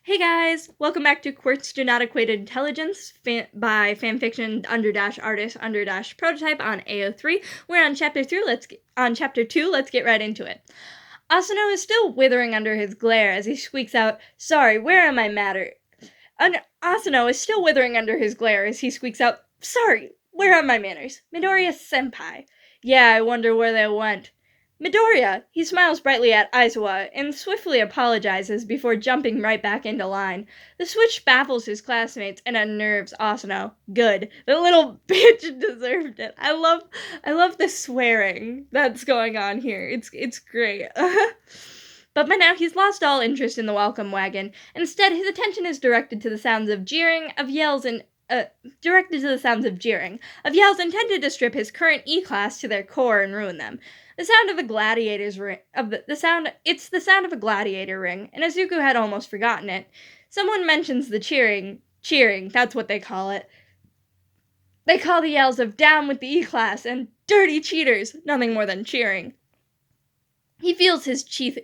Hey guys, welcome back to Quirks Do Not Equate Intelligence by fanfiction artist prototype on AO3. We're on chapter 2. Let's get right into it. Asano is still withering under his glare as he squeaks out, "Sorry, where am I matter?" Asano is still withering under his glare as he squeaks out, "Sorry, where are my manners? Midoriya senpai." Yeah, I wonder where they went. Midoriya! He smiles brightly at Aizawa and swiftly apologizes before jumping right back into line. The switch baffles his classmates and unnerves Asano. Good. The little bitch deserved it. I love the swearing that's going on here. It's great. But by now he's lost all interest in the welcome wagon. Instead, his attention is directed to the sounds of jeering, of yells intended to strip his current E-class to their core and ruin them. The sound of a gladiator's ring it's the sound of a gladiator ring, and Izuku had almost forgotten it. Someone mentions the cheering, that's what they call it. They call the yells of "down with the E-class" and "dirty cheaters" nothing more than cheering. He feels his teeth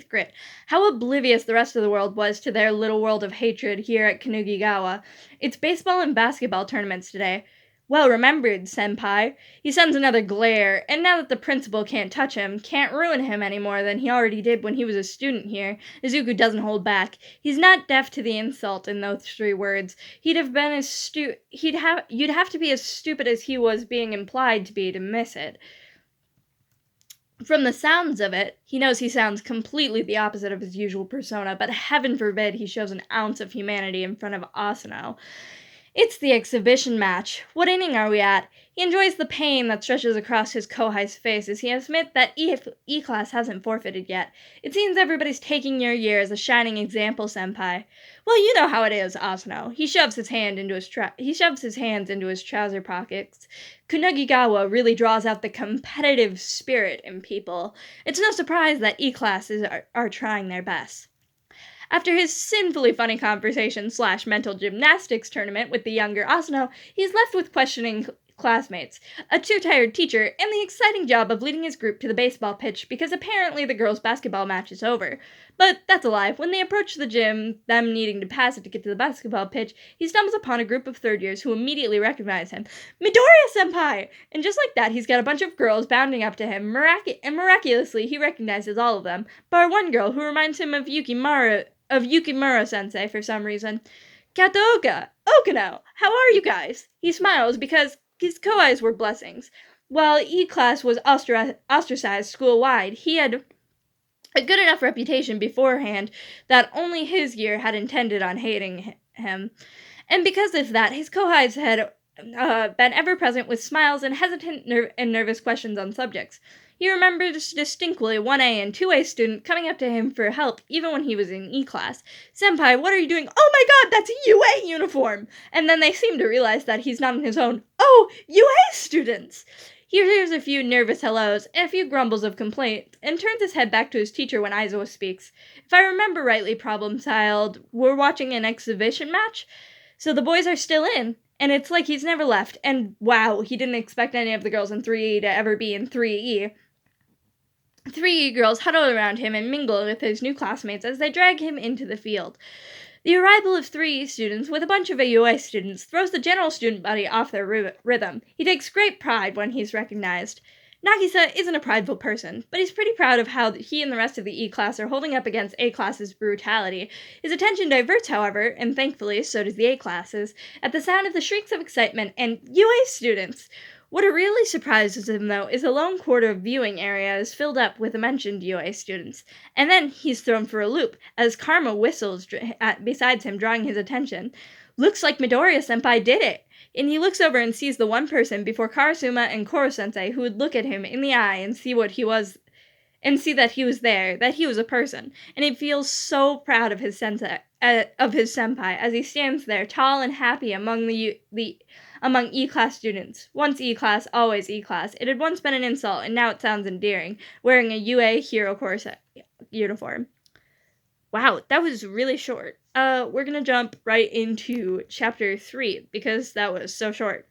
grit. How oblivious the rest of the world was to their little world of hatred here at Kanugigawa. It's baseball and basketball tournaments today. Well remembered, senpai. He sends another glare, and now that the principal can't touch him, can't ruin him any more than he already did when he was a student here, Izuku doesn't hold back. He's not deaf to the insult in those 3 words. You'd have to be as stupid as he was being implied to be to miss it. From the sounds of it, he knows he sounds completely the opposite of his usual persona, but heaven forbid he shows an ounce of humanity in front of Asano. It's the exhibition match. What inning are we at? He enjoys the pain that stretches across his Kohai's face as he admits that E-class hasn't forfeited yet. It seems everybody's taking your year as a shining example, senpai. Well, you know how it is, Asano. He shoves his hands into his trouser pockets. Kunagigawa really draws out the competitive spirit in people. It's no surprise that E-classes are trying their best. After his sinfully funny conversation / mental gymnastics tournament with the younger Asano, he's left with questioning classmates, a too-tired teacher, and the exciting job of leading his group to the baseball pitch because apparently the girls' basketball match is over. But that's a lie. When they approach the gym, them needing to pass it to get to the basketball pitch, he stumbles upon a group of third-years who immediately recognize him. "Midoriya-senpai!" And just like that, he's got a bunch of girls bounding up to him, and miraculously he recognizes all of them, bar one girl who reminds him of Yukimura-sensei for some reason. "Kataoka! Okino! How are you guys?" He smiles because his Kohais were blessings. While E-class was ostracized school-wide, he had a good enough reputation beforehand that only his year had intended on hating him. And because of that, his Kohais had been ever present with smiles and hesitant and nervous questions on subjects. He remembers distinctly one A and 2A student coming up to him for help even when he was in E-class. "Senpai, what are you doing?" "Oh my god, that's a UA uniform!" And then they seem to realize that he's not on his own. "Oh, UA students!" He hears a few nervous hellos and a few grumbles of complaint, and turns his head back to his teacher when Aizawa speaks. "If I remember rightly, problem child, we're watching an exhibition match? So the boys are still in, and it's like he's never left, and wow, he didn't expect any of the girls in 3E to ever be in 3E. 3E girls huddle around him and mingle with his new classmates as they drag him into the field. The arrival of 3E students with a bunch of AUA students throws the general student body off their rhythm. He takes great pride when he's recognized. Nagisa isn't a prideful person, but he's pretty proud of how he and the rest of the E-class are holding up against A-class's brutality. His attention diverts, however, and thankfully so does the A-classes, at the sound of the shrieks of excitement and UA students. What really surprises him, though, is the lone quarter viewing area is filled up with the mentioned UA students. And then he's thrown for a loop, as Karma whistles besides him, drawing his attention. "Looks like Midoriya-senpai did it!" And he looks over and sees the one person before Karasuma and Koro-sensei who would look at him in the eye and see that he was there, that he was a person. And he feels so proud of his senpai as he stands there, tall and happy among among E-class students. Once E-class, always E-class. It had once been an insult, and now it sounds endearing, wearing a UA Hero Corps uniform. Wow, that was really short. We're gonna jump right into chapter 3, because that was so short.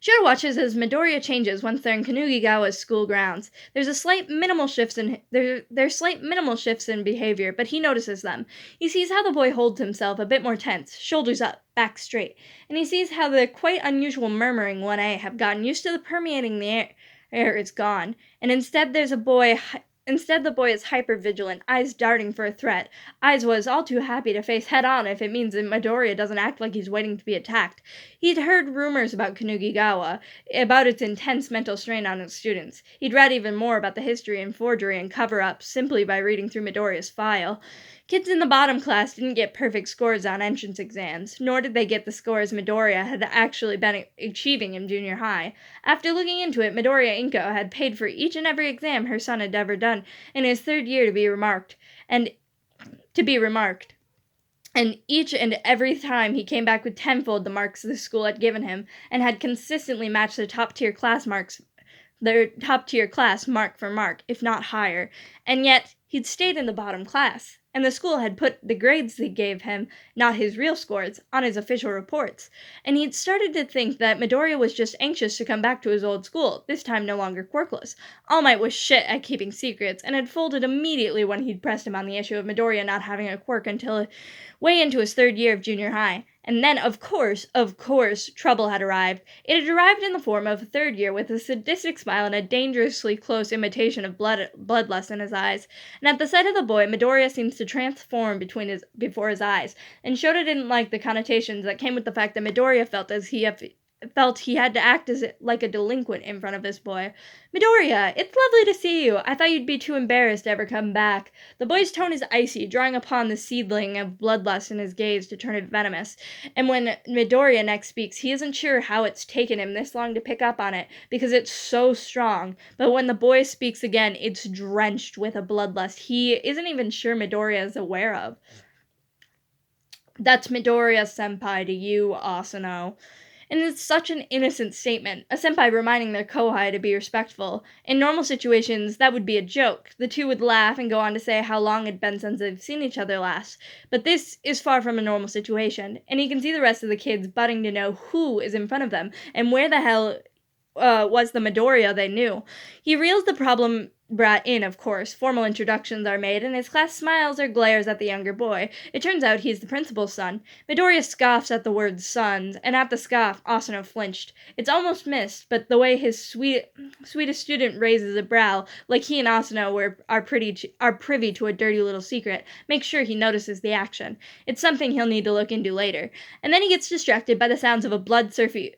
Shota watches as Midoriya changes once they're in Kanugigawa's school grounds. There's slight minimal shifts in behavior, but he notices them. He sees how the boy holds himself a bit more tense, shoulders up, back straight, and he sees how the quite unusual murmuring 1A have gotten used to the permeating the air is gone, and instead the boy is hyper-vigilant, eyes darting for a threat. Aizawa is all too happy to face head-on if it means that Midoriya doesn't act like he's waiting to be attacked. He'd heard rumors about Kanugigawa, about its intense mental strain on its students. He'd read even more about the history and forgery and cover-ups simply by reading through Midoriya's file. Kids in the bottom class didn't get perfect scores on entrance exams, nor did they get the scores Midoriya had actually been achieving in junior high. After looking into it, Midoriya Inko had paid for each and every exam her son had ever done in his third year to be remarked. And each and every time he came back with tenfold the marks the school had given him, and had consistently matched their top-tier class mark for mark, if not higher. And yet, he'd stayed in the bottom class, and the school had put the grades they gave him, not his real scores, on his official reports. And he'd started to think that Midoriya was just anxious to come back to his old school, this time no longer quirkless. All Might was shit at keeping secrets, and had folded immediately when he'd pressed him on the issue of Midoriya not having a quirk until way into his third year of junior high. And then, of course, trouble had arrived. It had arrived in the form of a third year with a sadistic smile and a dangerously close imitation of bloodlust in his eyes. And at the sight of the boy, Midoriya seems to transform before his eyes. And Shota didn't like the connotations that came with the fact that Midoriya felt he had to act like a delinquent in front of this boy. "Midoriya, it's lovely to see you. I thought you'd be too embarrassed to ever come back." The boy's tone is icy, drawing upon the seedling of bloodlust in his gaze to turn it venomous. And when Midoriya next speaks, he isn't sure how it's taken him this long to pick up on it, because it's so strong. But when the boy speaks again, it's drenched with a bloodlust he isn't even sure Midoriya is aware of. "That's Midoriya-senpai to you, Asano." And it's such an innocent statement, a senpai reminding their kohai to be respectful. In normal situations, that would be a joke. The two would laugh and go on to say how long it had been since they've seen each other last. But this is far from a normal situation, and you can see the rest of the kids butting to know who is in front of them, and where the hell was the Midoriya they knew. He reels the problem brat in, of course. Formal introductions are made, and his class smiles or glares at the younger boy. It turns out he's the principal's son. Midoriya scoffs at the word sons, and at the scoff, Asano flinched. It's almost missed, but the way his sweetest student raises a brow, like he and Asano are privy to a dirty little secret, makes sure he notices the action. It's something he'll need to look into later. And then he gets distracted by the sounds of a bloodthirsty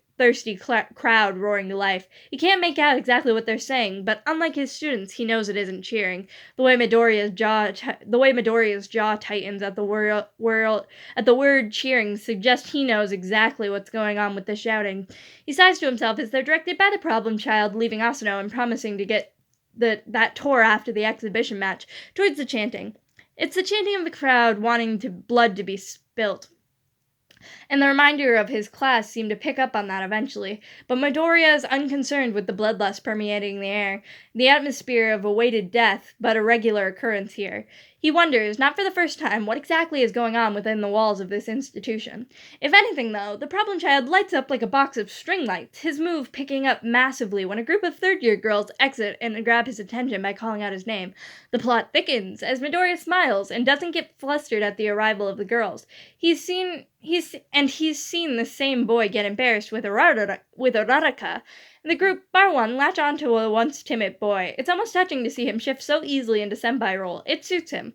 crowd roaring to life. He can't make out exactly what they're saying, but unlike his students, he knows it isn't cheering. The way Midoriya's jaw tightens at the word cheering suggests he knows exactly what's going on with the shouting. He sighs to himself as they're directed by the problem child, leaving Asano and promising to get that tour after the exhibition match towards the chanting. It's the chanting of the crowd wanting blood to be spilt. And the reminder of his class seemed to pick up on that eventually. But Midoriya is unconcerned with the bloodlust permeating the air, the atmosphere of awaited death, but a regular occurrence here. He wonders, not for the first time, what exactly is going on within the walls of this institution. If anything, though, the problem child lights up like a box of string lights, his move picking up massively when a group of third-year girls exit and grab his attention by calling out his name. The plot thickens as Midoriya smiles and doesn't get flustered at the arrival of the girls. He's seen the same boy get embarrassed with Uraraka. The group, bar one, latch onto a once timid boy. It's almost touching to see him shift so easily into senpai role. It suits him.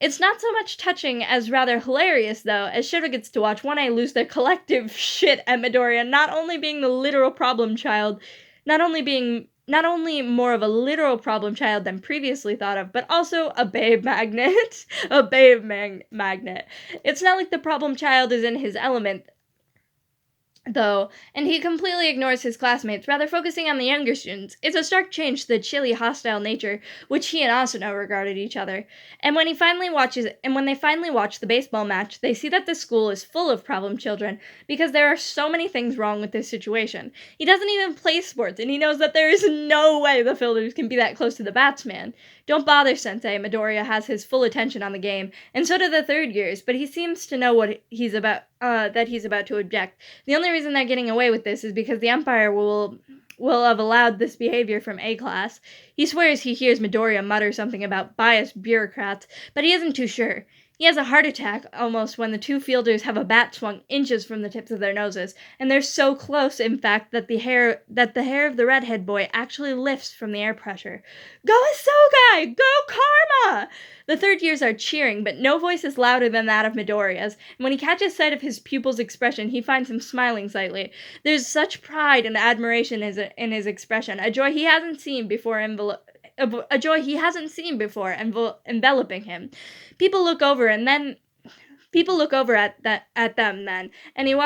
It's not so much touching as rather hilarious, though, as Shota gets to watch 1A lose their collective shit at Midoriya, not only being the literal problem child, not only more of a literal problem child than previously thought of, but also a babe magnet. Magnet. It's not like the problem child is in his element, though, and he completely ignores his classmates, rather focusing on the younger students. It's a stark change to the chilly, hostile nature which he and Asano regarded each other. And when they finally watch the baseball match, they see that the school is full of problem children, because there are so many things wrong with this situation. He doesn't even play sports, and he knows that there is no way the fielders can be that close to the batsman. Don't bother, Sensei. Midoriya has his full attention on the game, and so do the third years, but he seems to know what he's about, that he's about to object. The only reason they're getting away with this is because the Empire will have allowed this behavior from A class. He swears he hears Midoriya mutter something about biased bureaucrats, but he isn't too sure. He has a heart attack almost when the two fielders have a bat swung inches from the tips of their noses, and they're so close, in fact, that the hair of the redhead boy actually lifts from the air pressure. Go Isogai! Go Karma! The third years are cheering, but no voice is louder than that of Midoriya's, and when he catches sight of his pupil's expression, he finds him smiling slightly. There's such pride and admiration in his expression, a joy he hasn't seen before enveloping him. People look over at them then, and he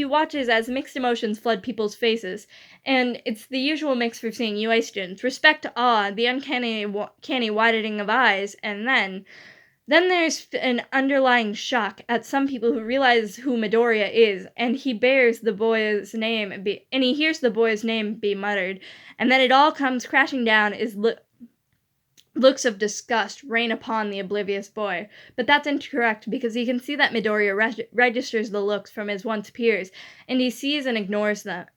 watches as mixed emotions flood people's faces, and it's the usual mix for seeing UA students: respect, awe, the uncanny widening of eyes, and then there's an underlying shock at some people who realize who Midoriya is, and he hears the boy's name be muttered, and then it all comes crashing down as looks of disgust rain upon the oblivious boy. But that's incorrect, because he can see that Midoriya registers the looks from his once peers, and he sees him ignore them,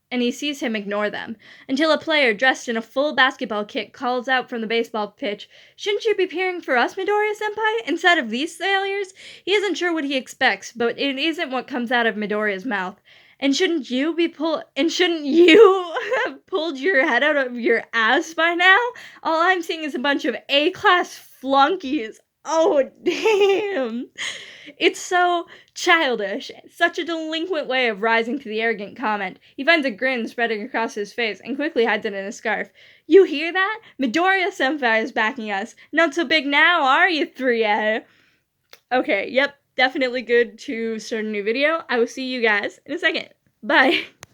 until a player dressed in a full basketball kit calls out from the baseball pitch, "Shouldn't you be cheering for us, Midoriya-senpai, instead of these failures?" He isn't sure what he expects, but it isn't what comes out of Midoriya's mouth. And shouldn't you have pulled your head out of your ass by now? All I'm seeing is a bunch of A-class flunkies. Oh, damn. It's so childish. Such a delinquent way of rising to the arrogant comment. He finds a grin spreading across his face and quickly hides it in a scarf. You hear that? Midoriya-senpai is backing us. Not so big now, are you, 3A? Okay, yep. Definitely good to start a new video. I will see you guys in a second. Bye.